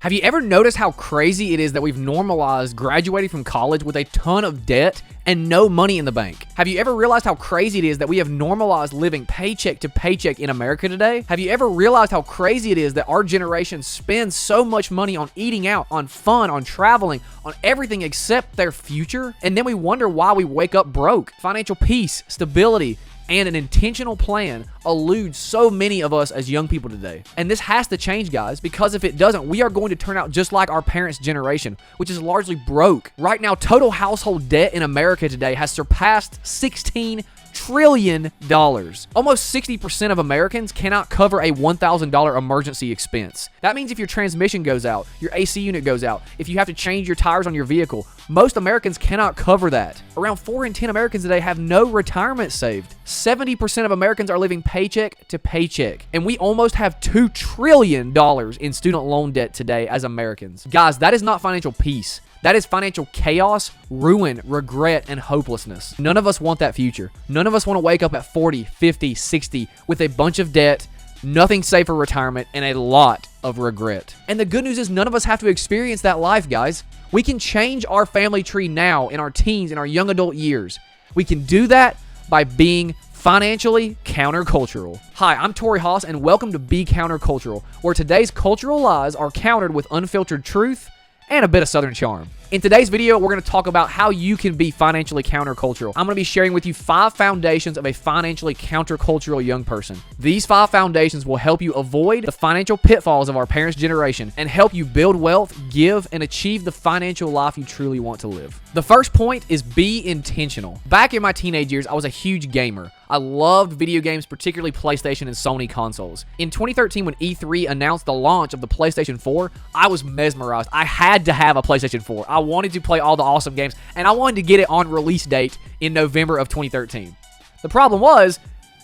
Have you ever noticed how crazy it is that we've normalized graduating from college with a ton of debt and no money in the bank? Have you ever realized how crazy it is that we have normalized living paycheck to paycheck in America today? Have you ever realized how crazy it is that our generation spends so much money on eating out, on fun, on traveling, on everything except their future? And then we wonder why we wake up broke. Financial peace, stability, and an intentional plan elude so many of us as young people today. And this has to change, guys, because if it doesn't, we are going to turn out just like our parents' generation, which is largely broke. Right now, total household debt in America today has surpassed $16 trillion. Almost 60% of Americans cannot cover a $1,000 emergency expense. That means if your transmission goes out, your AC unit goes out, if you have to change your tires on your vehicle, most Americans cannot cover that. Around 4 in 10 Americans today have no retirement saved. 70% of Americans are living paycheck to paycheck. And we almost have $2 trillion in student loan debt today as Americans. Guys, that is not financial peace. That is financial chaos, ruin, regret, and hopelessness. None of us want that future. None of us want to wake up at 40, 50, 60 with a bunch of debt, nothing safe for retirement, and a lot of regret. And the good news is none of us have to experience that life, guys. We can change our family tree now in our teens, in our young adult years. We can do that by being financially countercultural. Hi, I'm Tori Haas, and welcome to Be Countercultural, where today's cultural lies are countered with unfiltered truth and a bit of Southern charm. In today's video, we're going to talk about how you can be financially countercultural. I'm going to be sharing with you 5 foundations of a financially countercultural young person. These 5 foundations will help you avoid the financial pitfalls of our parents' generation and help you build wealth, give, and achieve the financial life you truly want to live. The first point is be intentional. Back in my teenage years, I was a huge gamer. I loved video games, particularly PlayStation and Sony consoles. In 2013, when E3 announced the launch of the PlayStation 4, I was mesmerized. I had to have a PlayStation 4. I wanted to play all the awesome games, and I wanted to get it on release date in November of 2013. The problem was,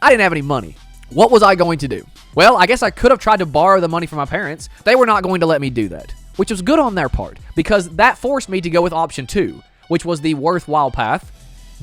I didn't have any money. What was I going to do? Well, I guess I could have tried to borrow the money from my parents. They were not going to let me do that, which was good on their part, because that forced me to go with option 2, which was the worthwhile path.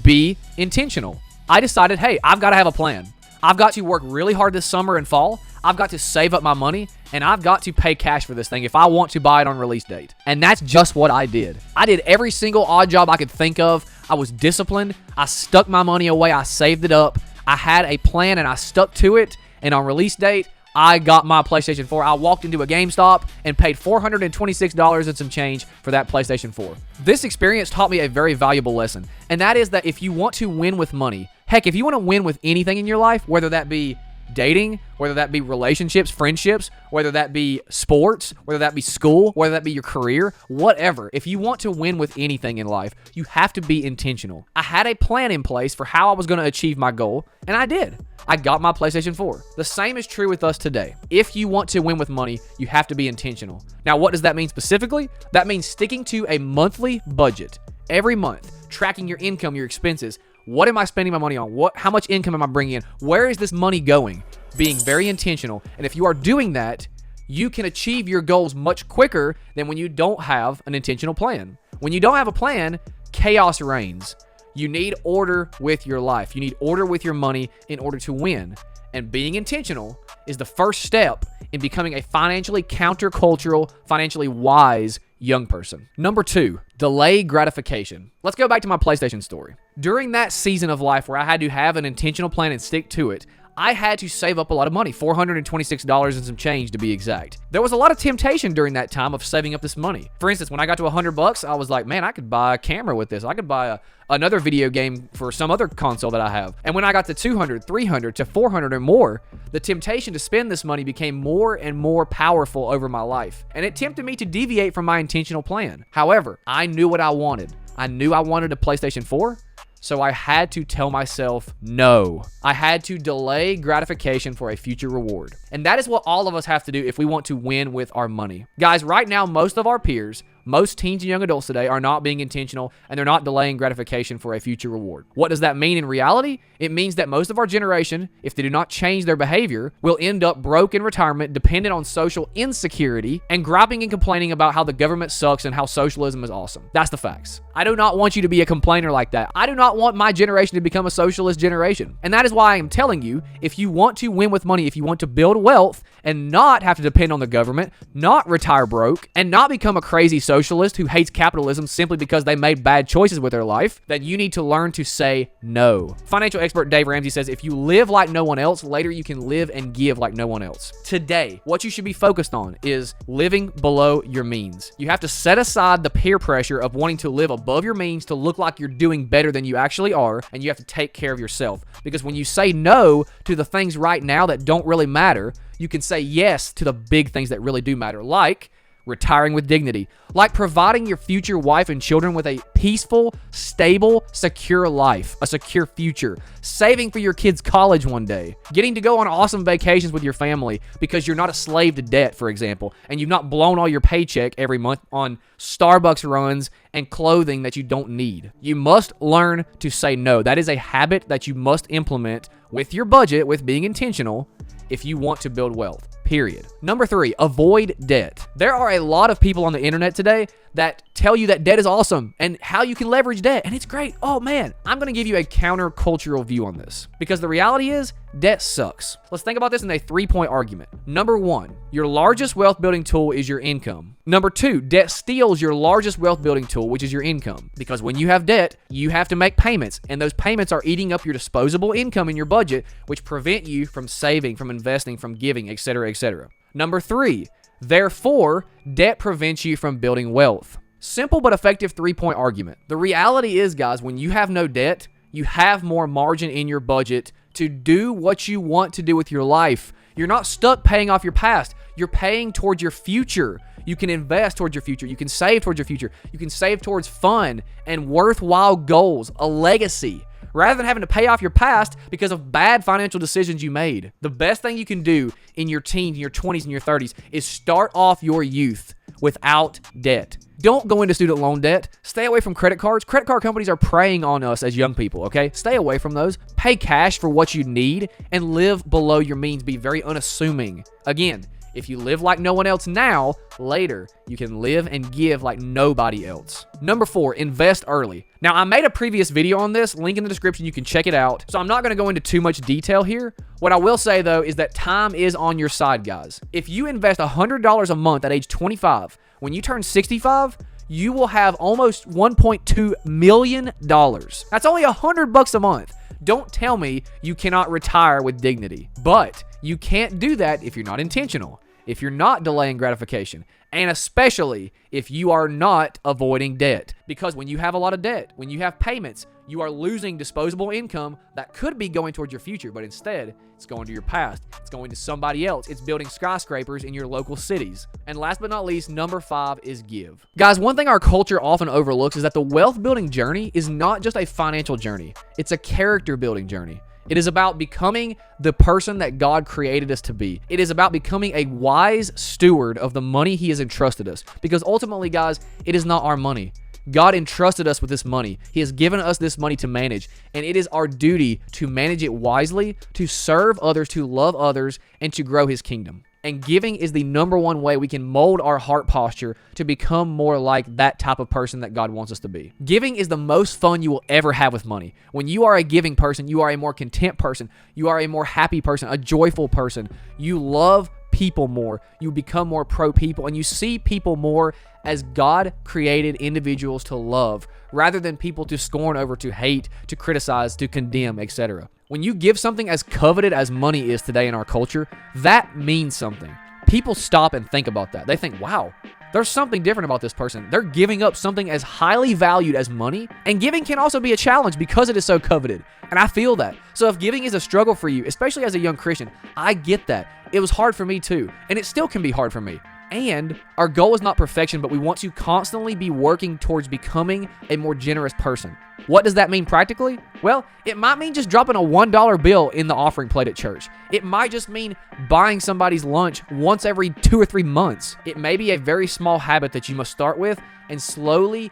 Be intentional. I decided, hey, I've got to have a plan. I've got to work really hard this summer and fall. I've got to save up my money, and I've got to pay cash for this thing if I want to buy it on release date. And that's just what I did. I did every single odd job I could think of. I was disciplined. I stuck my money away. I saved it up. I had a plan, and I stuck to it. And on release date, I got my PlayStation 4. I walked into a GameStop and paid $426 and some change for that PlayStation 4. This experience taught me a very valuable lesson, and that is that if you want to win with money, heck, if you want to win with anything in your life, whether that be dating, whether that be relationships, friendships, whether that be sports, whether that be school, whether that be your career, whatever. If you want to win with anything in life, you have to be intentional. I had a plan in place for how I was going to achieve my goal, and I did. I got my PlayStation 4. The same is true with us today. If you want to win with money, you have to be intentional. Now, what does that mean specifically? That means sticking to a monthly budget every month, tracking your income, your expenses. What am I spending my money on? How much income am I bringing in? Where is this money going? Being very intentional. And if you are doing that, you can achieve your goals much quicker than when you don't have an intentional plan. When you don't have a plan, chaos reigns. You need order with your life. You need order with your money in order to win. And being intentional is the first step in becoming a financially countercultural, financially wise young person. Number 2, delay gratification. Let's go back to my PlayStation story. During that season of life where I had to have an intentional plan and stick to it, I had to save up a lot of money, $426 and some change to be exact. There was a lot of temptation during that time of saving up this money. For instance, when I got to $100, I was like, man, I could buy a camera with this. I could buy another video game for some other console that I have. And when I got to $200, $300 to $400 or more, the temptation to spend this money became more and more powerful over my life. And it tempted me to deviate from my intentional plan. However, I knew what I wanted. I knew I wanted a PlayStation 4. So I had to tell myself no. I had to delay gratification for a future reward. And that is what all of us have to do if we want to win with our money. Guys, right now, most of our peers, Most teens and young adults today are not being intentional, and they're not delaying gratification for a future reward. What does that mean in reality? It means that most of our generation, if they do not change their behavior, will end up broke in retirement, dependent on social insecurity, and griping and complaining about how the government sucks and how socialism is awesome. That's the facts. I do not want you to be a complainer like that. I do not want my generation to become a socialist generation. And that is why I am telling you, if you want to win with money, if you want to build wealth and not have to depend on the government, not retire broke, and not become a crazy socialist who hates capitalism simply because they made bad choices with their life, then you need to learn to say no. Financial expert Dave Ramsey says, if you live like no one else, later you can live and give like no one else. Today, what you should be focused on is living below your means. You have to set aside the peer pressure of wanting to live above your means to look like you're doing better than you actually are, and you have to take care of yourself. Because when you say no to the things right now that don't really matter, you can say yes to the big things that really do matter, like retiring with dignity, like providing your future wife and children with a peaceful, stable, secure life, a secure future, saving for your kids' college one day, getting to go on awesome vacations with your family because you're not a slave to debt, for example, and you've not blown all your paycheck every month on Starbucks runs and clothing that you don't need. You must learn to say no. That is a habit that you must implement with your budget, with being intentional, if you want to build wealth. Period. Number 3, avoid debt. There are a lot of people on the internet today that tell you that debt is awesome and how you can leverage debt, and it's great. Oh man, I'm going to give you a countercultural view on this because the reality is debt sucks. Let's think about this in a 3-point argument. Number 1, your largest wealth building tool is your income. Number 2, debt steals your largest wealth building tool, which is your income. Because when you have debt, you have to make payments, and those payments are eating up your disposable income in your budget, which prevent you from saving, from investing, from giving, etc., etc. Number 3, therefore, debt prevents you from building wealth. Simple but effective 3-point argument. The reality is, guys, when you have no debt, you have more margin in your budget to do what you want to do with your life. You're not stuck paying off your past. You're paying towards your future. You can invest towards your future. You can save towards your future. You can save towards fun and worthwhile goals, a legacy, rather than having to pay off your past because of bad financial decisions you made. The best thing you can do in your teens, in your 20s, and your 30s is start off your youth without debt. Don't go into student loan debt. Stay away from credit cards. Credit card companies are preying on us as young people, okay? Stay away from those. Pay cash for what you need and live below your means. Be very unassuming. Again, if you live like no one else now, later you can live and give like nobody else. Number 4, invest early. Now, I made a previous video on this, link in the description, you can check it out. So I'm not going to go into too much detail here. What I will say though is that time is on your side, guys. If you invest $100 a month at age 25, when you turn 65, you will have almost $1.2 million. That's only $100 a month. Don't tell me you cannot retire with dignity. But you can't do that if you're not intentional, if you're not delaying gratification, and especially if you are not avoiding debt. Because when you have a lot of debt, when you have payments, you are losing disposable income that could be going towards your future, but instead, it's going to your past. It's going to somebody else. It's building skyscrapers in your local cities. And last but not least, number 5 is give. Guys, one thing our culture often overlooks is that the wealth building journey is not just a financial journey. It's a character building journey. It is about becoming the person that God created us to be. It is about becoming a wise steward of the money He has entrusted us. Because ultimately, guys, it is not our money. God entrusted us with this money. He has given us this money to manage, and it is our duty to manage it wisely, to serve others, to love others, and to grow His kingdom. And giving is the number one way we can mold our heart posture to become more like that type of person that God wants us to be. Giving is the most fun you will ever have with money. When you are a giving person, you are a more content person. You are a more happy person, a joyful person. You love people more. You become more pro-people, and you see people more as God created individuals to love, rather than people to scorn over, to hate, to criticize, to condemn, etc. When you give something as coveted as money is today in our culture, that means something. People stop and think about that. They think, wow, there's something different about this person. They're giving up something as highly valued as money. And giving can also be a challenge because it is so coveted. And I feel that. So if giving is a struggle for you, especially as a young Christian, I get that. It was hard for me too. And it still can be hard for me. And our goal is not perfection, but we want to constantly be working towards becoming a more generous person. What does that mean practically? Well, it might mean just dropping a $1 bill in the offering plate at church. It might just mean buying somebody's lunch once every 2 or 3 months. It may be a very small habit that you must start with and slowly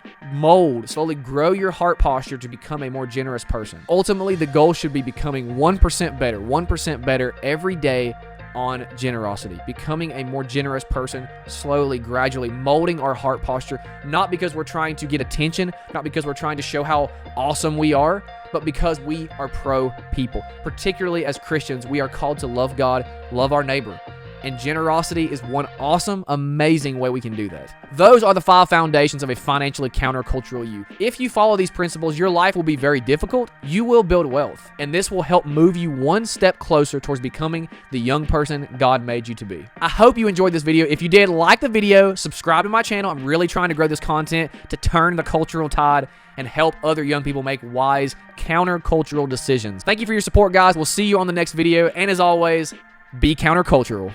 grow your heart posture to become a more generous person. Ultimately, the goal should be becoming 1% better every day on generosity, becoming a more generous person, slowly, gradually molding our heart posture, not because we're trying to get attention, not because we're trying to show how awesome we are, but because we are pro people. Particularly as Christians, we are called to love God, love our neighbor. And generosity is one awesome, amazing way we can do that. Those are the 5 foundations of a financially countercultural you. If you follow these principles, your life will be very difficult. You will build wealth, and this will help move you one step closer towards becoming the young person God made you to be. I hope you enjoyed this video. If you did, like the video, subscribe to my channel. I'm really trying to grow this content to turn the cultural tide and help other young people make wise countercultural decisions. Thank you for your support, guys. We'll see you on the next video, and as always, be countercultural.